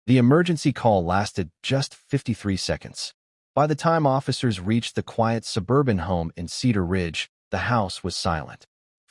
The emergency call lasted just 53 seconds. By the time officers reached the quiet suburban home in Cedar Ridge, the house was silent.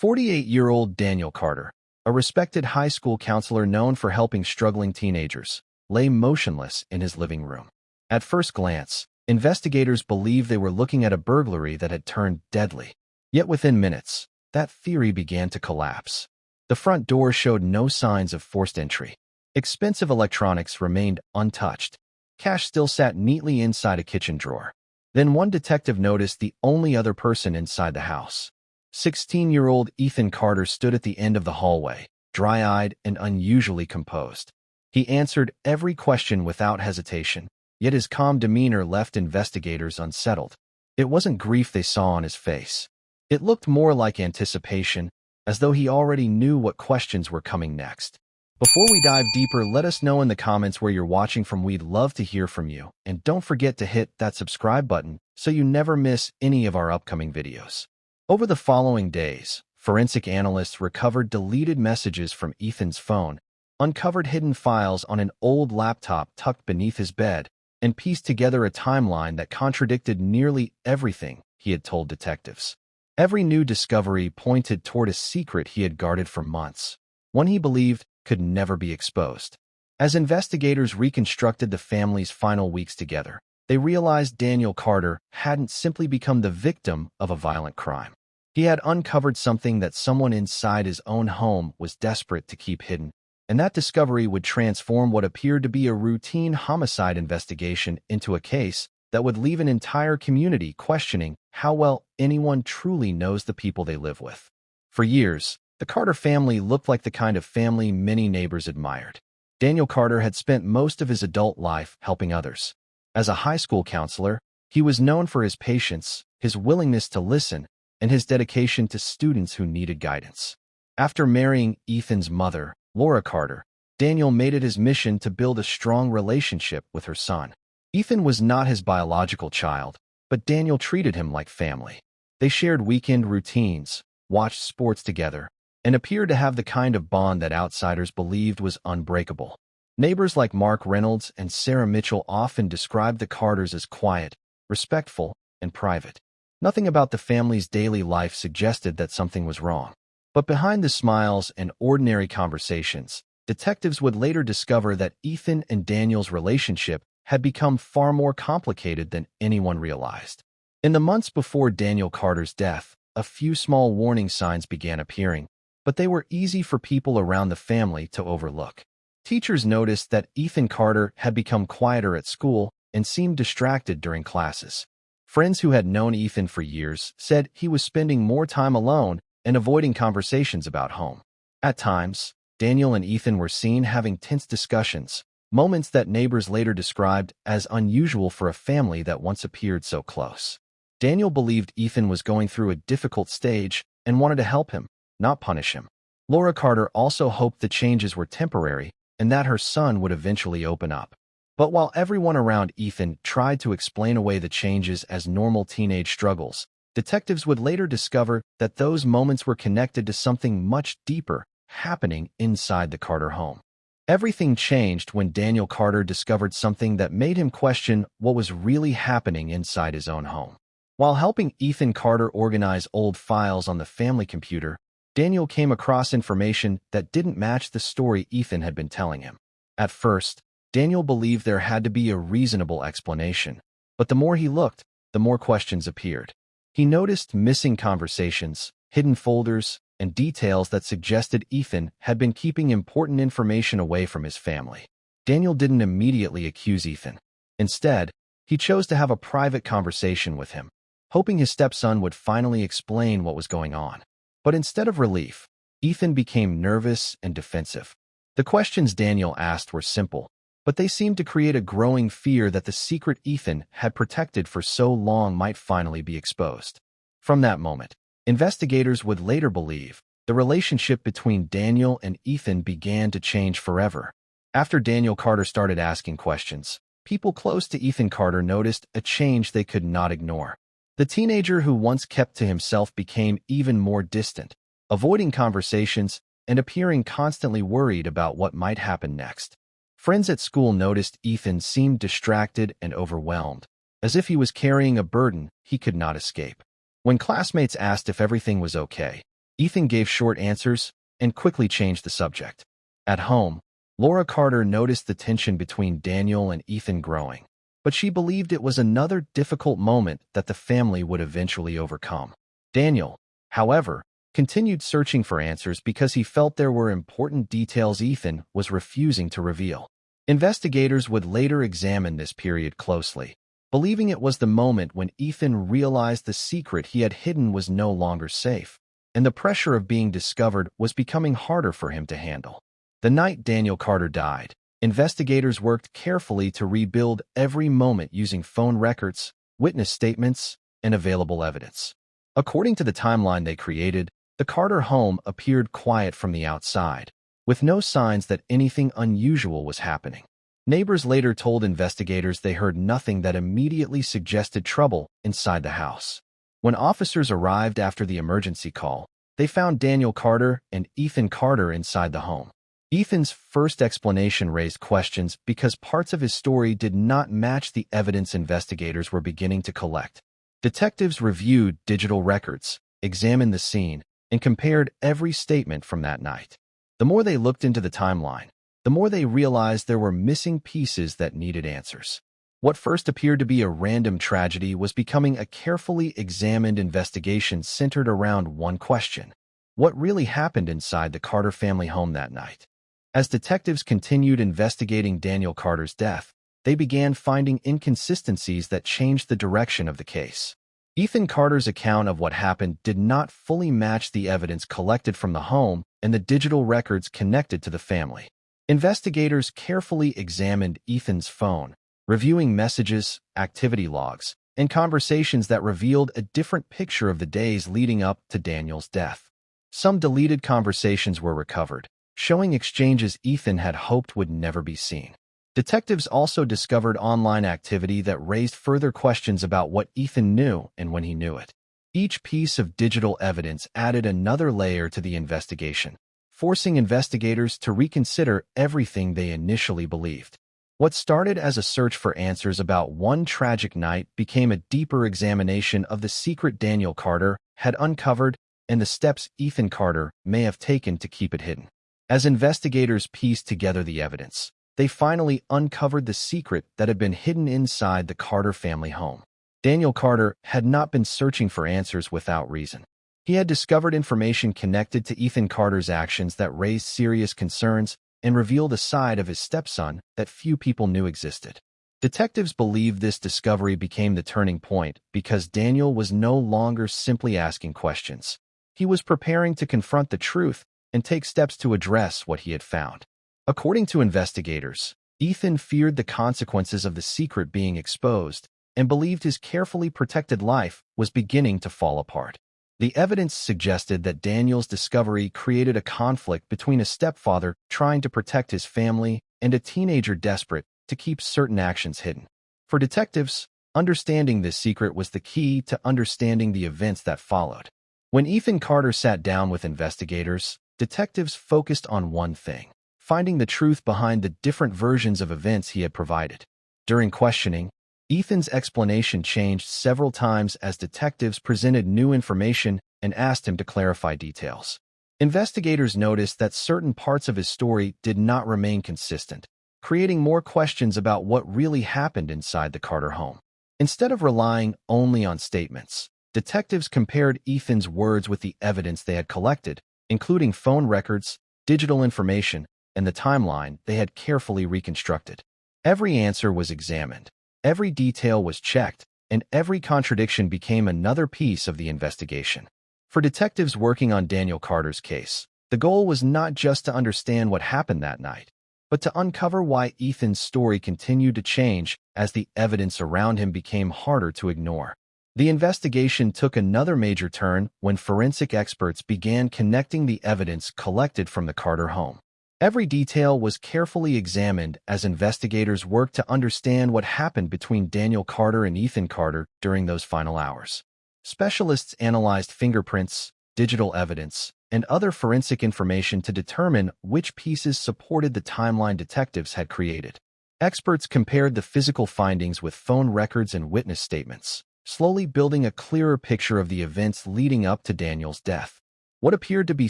48-year-old Daniel Carter, a respected high school counselor known for helping struggling teenagers, lay motionless in his living room. At first glance, investigators believed they were looking at a burglary that had turned deadly. Yet within minutes, that theory began to collapse. The front door showed no signs of forced entry. Expensive electronics remained untouched. Cash still sat neatly inside a kitchen drawer. Then one detective noticed the only other person inside the house. 16-year-old Ethan Carter stood at the end of the hallway, dry-eyed and unusually composed. He answered every question without hesitation, yet his calm demeanor left investigators unsettled. It wasn't grief they saw on his face. It looked more like anticipation, as though he already knew what questions were coming next. Before we dive deeper, let us know in the comments where you're watching from. We'd love to hear from you. And don't forget to hit that subscribe button so you never miss any of our upcoming videos. Over the following days, forensic analysts recovered deleted messages from Ethan's phone, uncovered hidden files on an old laptop tucked beneath his bed, and pieced together a timeline that contradicted nearly everything he had told detectives. Every new discovery pointed toward a secret he had guarded for months, one he believed could never be exposed. As investigators reconstructed the family's final weeks together, they realized Daniel Carter hadn't simply become the victim of a violent crime. He had uncovered something that someone inside his own home was desperate to keep hidden, and that discovery would transform what appeared to be a routine homicide investigation into a case that would leave an entire community questioning how well anyone truly knows the people they live with. For years, the Carter family looked like the kind of family many neighbors admired. Daniel Carter had spent most of his adult life helping others. As a high school counselor, he was known for his patience, his willingness to listen, and his dedication to students who needed guidance. After marrying Ethan's mother, Laura Carter, Daniel made it his mission to build a strong relationship with her son. Ethan was not his biological child, but Daniel treated him like family. They shared weekend routines, watched sports together, and appeared to have the kind of bond that outsiders believed was unbreakable. Neighbors like Mark Reynolds and Sarah Mitchell often described the Carters as quiet, respectful, and private. Nothing about the family's daily life suggested that something was wrong. But behind the smiles and ordinary conversations, detectives would later discover that Ethan and Daniel's relationship had become far more complicated than anyone realized. In the months before Daniel Carter's death, a few small warning signs began appearing, but they were easy for people around the family to overlook. Teachers noticed that Ethan Carter had become quieter at school and seemed distracted during classes. Friends who had known Ethan for years said he was spending more time alone and avoiding conversations about home. At times, Daniel and Ethan were seen having tense discussions, moments that neighbors later described as unusual for a family that once appeared so close. Daniel believed Ethan was going through a difficult stage and wanted to help him, not punish him. Laura Carter also hoped the changes were temporary and that her son would eventually open up. But while everyone around Ethan tried to explain away the changes as normal teenage struggles, detectives would later discover that those moments were connected to something much deeper happening inside the Carter home. Everything changed when Daniel Carter discovered something that made him question what was really happening inside his own home. While helping Ethan Carter organize old files on the family computer, Daniel came across information that didn't match the story Ethan had been telling him. At first, Daniel believed there had to be a reasonable explanation, but the more he looked, the more questions appeared. He noticed missing conversations, hidden folders, and details that suggested Ethan had been keeping important information away from his family. Daniel didn't immediately accuse Ethan. Instead, he chose to have a private conversation with him, hoping his stepson would finally explain what was going on. But instead of relief, Ethan became nervous and defensive. The questions Daniel asked were simple, but they seemed to create a growing fear that the secret Ethan had protected for so long might finally be exposed. From that moment, investigators would later believe the relationship between Daniel and Ethan began to change forever. After Daniel Carter started asking questions, people close to Ethan Carter noticed a change they could not ignore. The teenager who once kept to himself became even more distant, avoiding conversations and appearing constantly worried about what might happen next. Friends at school noticed Ethan seemed distracted and overwhelmed, as if he was carrying a burden he could not escape. When classmates asked if everything was okay, Ethan gave short answers and quickly changed the subject. At home, Laura Carter noticed the tension between Daniel and Ethan growing, but she believed it was another difficult moment that the family would eventually overcome. Daniel, however, continued searching for answers because he felt there were important details Ethan was refusing to reveal. Investigators would later examine this period closely, believing it was the moment when Ethan realized the secret he had hidden was no longer safe, and the pressure of being discovered was becoming harder for him to handle. The night Daniel Carter died, investigators worked carefully to rebuild every moment using phone records, witness statements, and available evidence. According to the timeline they created, the Carter home appeared quiet from the outside, with no signs that anything unusual was happening. Neighbors later told investigators they heard nothing that immediately suggested trouble inside the house. When officers arrived after the emergency call, they found Daniel Carter and Ethan Carter inside the home. Ethan's first explanation raised questions because parts of his story did not match the evidence investigators were beginning to collect. Detectives reviewed digital records, examined the scene, and compared every statement from that night. The more they looked into the timeline, the more they realized there were missing pieces that needed answers. What first appeared to be a random tragedy was becoming a carefully examined investigation centered around one question: what really happened inside the Carter family home that night? As detectives continued investigating Daniel Carter's death, they began finding inconsistencies that changed the direction of the case. Ethan Carter's account of what happened did not fully match the evidence collected from the home and the digital records connected to the family. Investigators carefully examined Ethan's phone, reviewing messages, activity logs, and conversations that revealed a different picture of the days leading up to Daniel's death. Some deleted conversations were recovered, showing exchanges Ethan had hoped would never be seen. Detectives also discovered online activity that raised further questions about what Ethan knew and when he knew it. Each piece of digital evidence added another layer to the investigation, forcing investigators to reconsider everything they initially believed. What started as a search for answers about one tragic night became a deeper examination of the secret Daniel Carter had uncovered and the steps Ethan Carter may have taken to keep it hidden. As investigators pieced together the evidence, they finally uncovered the secret that had been hidden inside the Carter family home. Daniel Carter had not been searching for answers without reason. He had discovered information connected to Ethan Carter's actions that raised serious concerns and revealed a side of his stepson that few people knew existed. Detectives believe this discovery became the turning point because Daniel was no longer simply asking questions. He was preparing to confront the truth and take steps to address what he had found. According to investigators, Ethan feared the consequences of the secret being exposed and believed his carefully protected life was beginning to fall apart. The evidence suggested that Daniel's discovery created a conflict between a stepfather trying to protect his family and a teenager desperate to keep certain actions hidden. For detectives, understanding this secret was the key to understanding the events that followed. When Ethan Carter sat down with investigators, detectives focused on one thing: finding the truth behind the different versions of events he had provided. During questioning, Ethan's explanation changed several times as detectives presented new information and asked him to clarify details. Investigators noticed that certain parts of his story did not remain consistent, creating more questions about what really happened inside the Carter home. Instead of relying only on statements, detectives compared Ethan's words with the evidence they had collected, including phone records, digital information, and the timeline they had carefully reconstructed. Every answer was examined, every detail was checked, and every contradiction became another piece of the investigation. For detectives working on Daniel Carter's case, the goal was not just to understand what happened that night, but to uncover why Ethan's story continued to change as the evidence around him became harder to ignore. The investigation took another major turn when forensic experts began connecting the evidence collected from the Carter home. Every detail was carefully examined as investigators worked to understand what happened between Daniel Carter and Ethan Carter during those final hours. Specialists analyzed fingerprints, digital evidence, and other forensic information to determine which pieces supported the timeline detectives had created. Experts compared the physical findings with phone records and witness statements, slowly building a clearer picture of the events leading up to Daniel's death. What appeared to be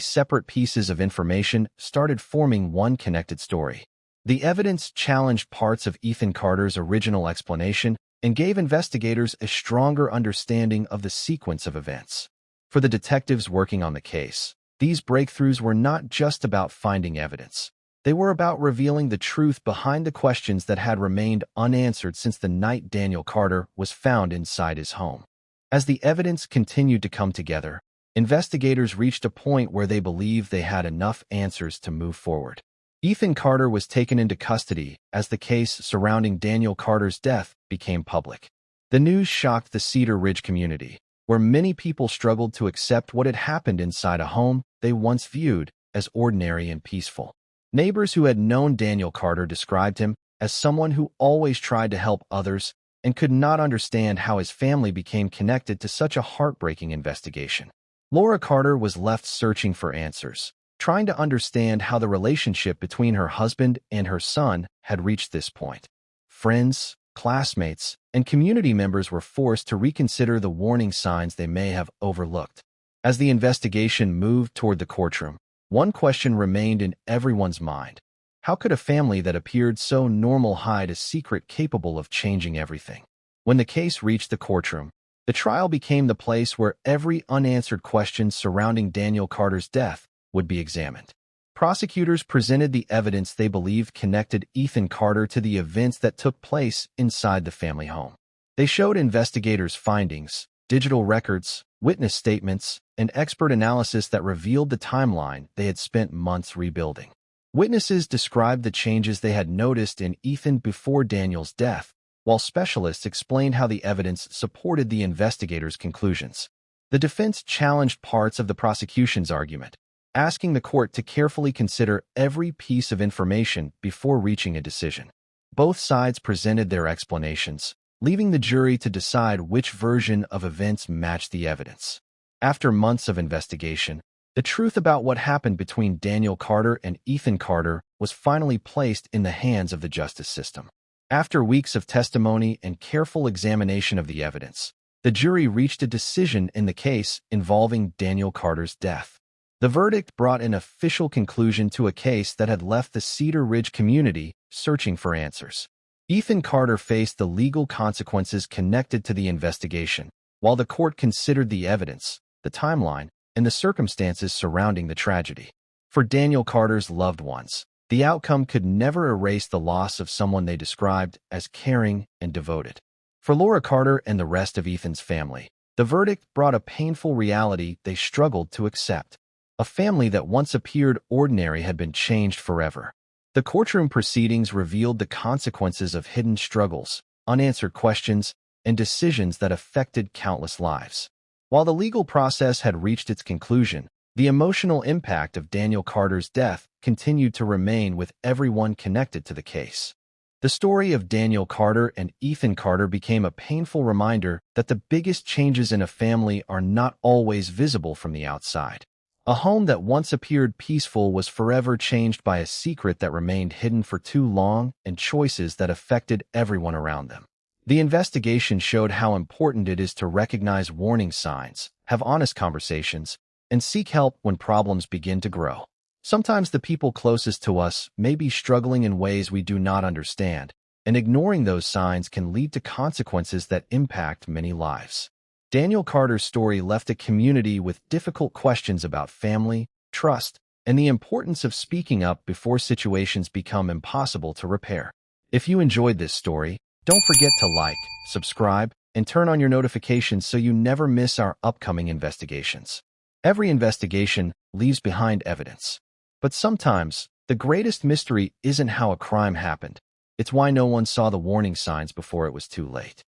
separate pieces of information started forming one connected story. The evidence challenged parts of Ethan Carter's original explanation and gave investigators a stronger understanding of the sequence of events. For the detectives working on the case, these breakthroughs were not just about finding evidence. They were about revealing the truth behind the questions that had remained unanswered since the night Daniel Carter was found inside his home. As the evidence continued to come together, investigators reached a point where they believed they had enough answers to move forward. Ethan Carter was taken into custody as the case surrounding Daniel Carter's death became public. The news shocked the Cedar Ridge community, where many people struggled to accept what had happened inside a home they once viewed as ordinary and peaceful. Neighbors who had known Daniel Carter described him as someone who always tried to help others and could not understand how his family became connected to such a heartbreaking investigation. Laura Carter was left searching for answers, trying to understand how the relationship between her husband and her son had reached this point. Friends, classmates, and community members were forced to reconsider the warning signs they may have overlooked. As the investigation moved toward the courtroom, one question remained in everyone's mind. How could a family that appeared so normal hide a secret capable of changing everything? When the case reached the courtroom, the trial became the place where every unanswered question surrounding Daniel Carter's death would be examined. Prosecutors presented the evidence they believed connected Ethan Carter to the events that took place inside the family home. They showed investigators findings, digital records, witness statements, and expert analysis that revealed the timeline they had spent months rebuilding. Witnesses described the changes they had noticed in Ethan before Daniel's death, while specialists explained how the evidence supported the investigators' conclusions. The defense challenged parts of the prosecution's argument, asking the court to carefully consider every piece of information before reaching a decision. Both sides presented their explanations, leaving the jury to decide which version of events matched the evidence. After months of investigation, the truth about what happened between Daniel Carter and Ethan Carter was finally placed in the hands of the justice system. After weeks of testimony and careful examination of the evidence, the jury reached a decision in the case involving Daniel Carter's death. The verdict brought an official conclusion to a case that had left the Cedar Ridge community searching for answers. Ethan Carter faced the legal consequences connected to the investigation, while the court considered the evidence, the timeline, and the circumstances surrounding the tragedy. For Daniel Carter's loved ones, the outcome could never erase the loss of someone they described as caring and devoted. For Laura Carter and the rest of Ethan's family, the verdict brought a painful reality they struggled to accept. A family that once appeared ordinary had been changed forever. The courtroom proceedings revealed the consequences of hidden struggles, unanswered questions, and decisions that affected countless lives. While the legal process had reached its conclusion, the emotional impact of Daniel Carter's death continued to remain with everyone connected to the case. The story of Daniel Carter and Ethan Carter became a painful reminder that the biggest changes in a family are not always visible from the outside. A home that once appeared peaceful was forever changed by a secret that remained hidden for too long and choices that affected everyone around them. The investigation showed how important it is to recognize warning signs, have honest conversations, and seek help when problems begin to grow. Sometimes the people closest to us may be struggling in ways we do not understand, and ignoring those signs can lead to consequences that impact many lives. Daniel Carter's story left a community with difficult questions about family, trust, and the importance of speaking up before situations become impossible to repair. If you enjoyed this story, don't forget to like, subscribe, and turn on your notifications so you never miss our upcoming investigations. Every investigation leaves behind evidence. But sometimes, the greatest mystery isn't how a crime happened. It's why no one saw the warning signs before it was too late.